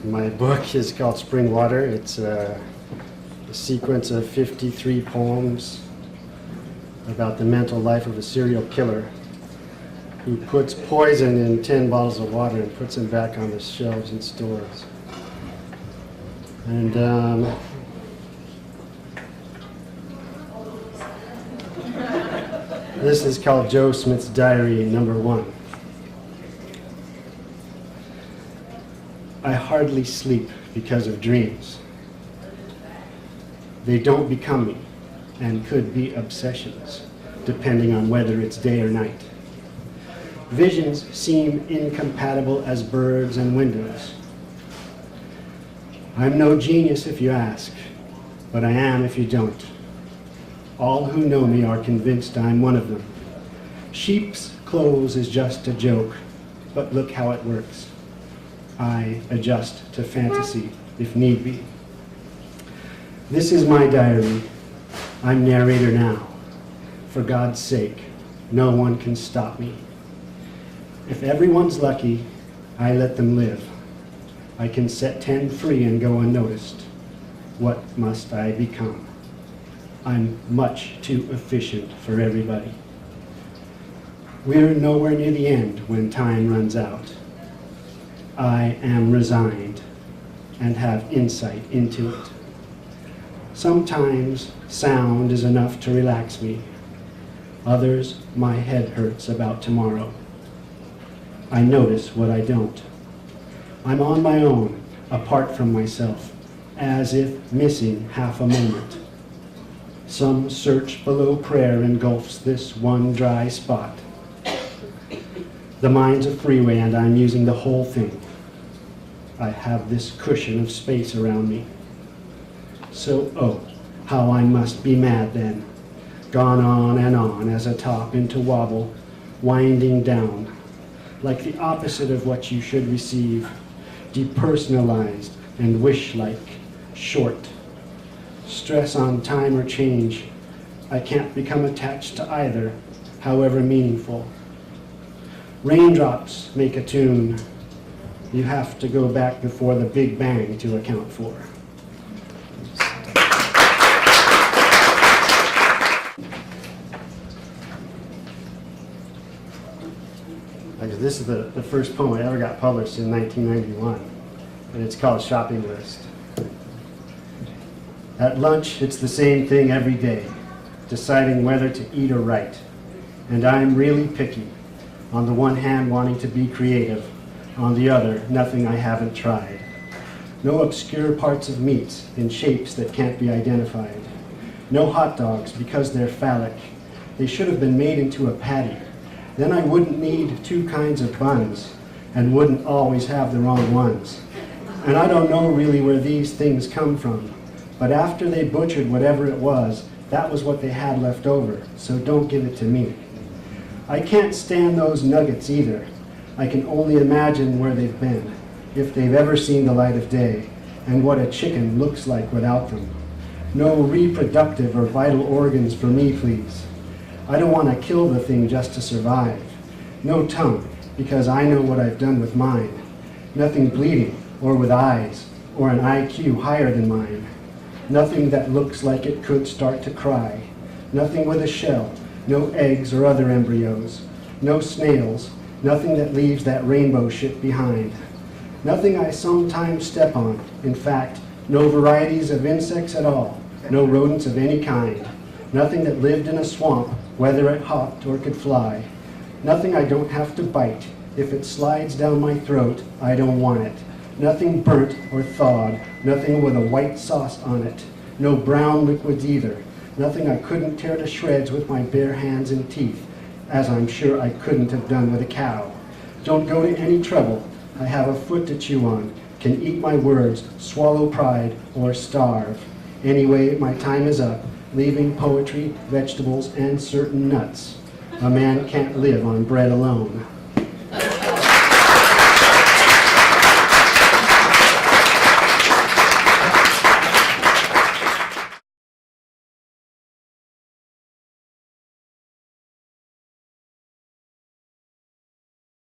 My book is called Spring Water. It's a sequence of 53 poems about the mental life of a serial killer who puts poison in 10 bottles of water and puts them back on the shelves in stores. And this is called Joe Smith's Diary, number 1. I hardly sleep because of dreams. They don't become me and could be obsessions, depending on whether it's day or night. Visions seem incompatible as birds and windows. I'm no genius if you ask, but I am if you don't. All who know me are convinced I'm one of them. Sheep's clothes is just a joke, but look how it works. I adjust to fantasy if need be. This is my diary. I'm narrator now. For God's sake, no one can stop me. If everyone's lucky, I let them live. I can set 10 free and go unnoticed. What must I become? I'm much too efficient for everybody. We're nowhere near the end when time runs out. I am resigned and have insight into it. Sometimes sound is enough to relax me. Others, my head hurts about tomorrow. I notice what I don't. I'm on my own, apart from myself, as if missing half a moment. Some search below prayer engulfs this one dry spot. The mind's a freeway and I'm using the whole thing. I have this cushion of space around me. So, oh, how I must be mad then. Gone on and on as a top into wobble, winding down, like the opposite of what you should receive, depersonalized and wish-like, short. Stress on time or change. I can't become attached to either, however meaningful. Raindrops make a tune. You have to go back before the Big Bang to account for. This is the first poem I ever got published in 1991, and it's called Shopping List. At lunch, it's the same thing every day, deciding whether to eat or write. And I'm really picky. On the one hand, wanting to be creative. On the other, nothing I haven't tried. No obscure parts of meats in shapes that can't be identified. No hot dogs because they're phallic. They should have been made into a patty. Then I wouldn't need 2 kinds of buns and wouldn't always have the wrong ones. And I don't know really where these things come from, but after they butchered whatever it was, that was what they had left over, so don't give it to me. I can't stand those nuggets either. I can only imagine where they've been, if they've ever seen the light of day, and what a chicken looks like without them. No reproductive or vital organs for me, please. I don't want to kill the thing just to survive. No tongue, because I know what I've done with mine. Nothing bleeding, or with eyes, or an IQ higher than mine. Nothing that looks like it could start to cry. Nothing with a shell, no eggs or other embryos. No snails, nothing that leaves that rainbow shit behind. Nothing I sometimes step on. In fact, no varieties of insects at all. No rodents of any kind. Nothing that lived in a swamp, whether it hopped or could fly. Nothing I don't have to bite. If it slides down my throat, I don't want it. Nothing burnt or thawed. Nothing with a white sauce on it. No brown liquids either. Nothing I couldn't tear to shreds with my bare hands and teeth, as I'm sure I couldn't have done with a cow. Don't go to any trouble. I have a foot to chew on. Can eat my words, swallow pride, or starve. Anyway, my time is up. Leaving poetry, vegetables, and certain nuts. A man can't live on bread alone.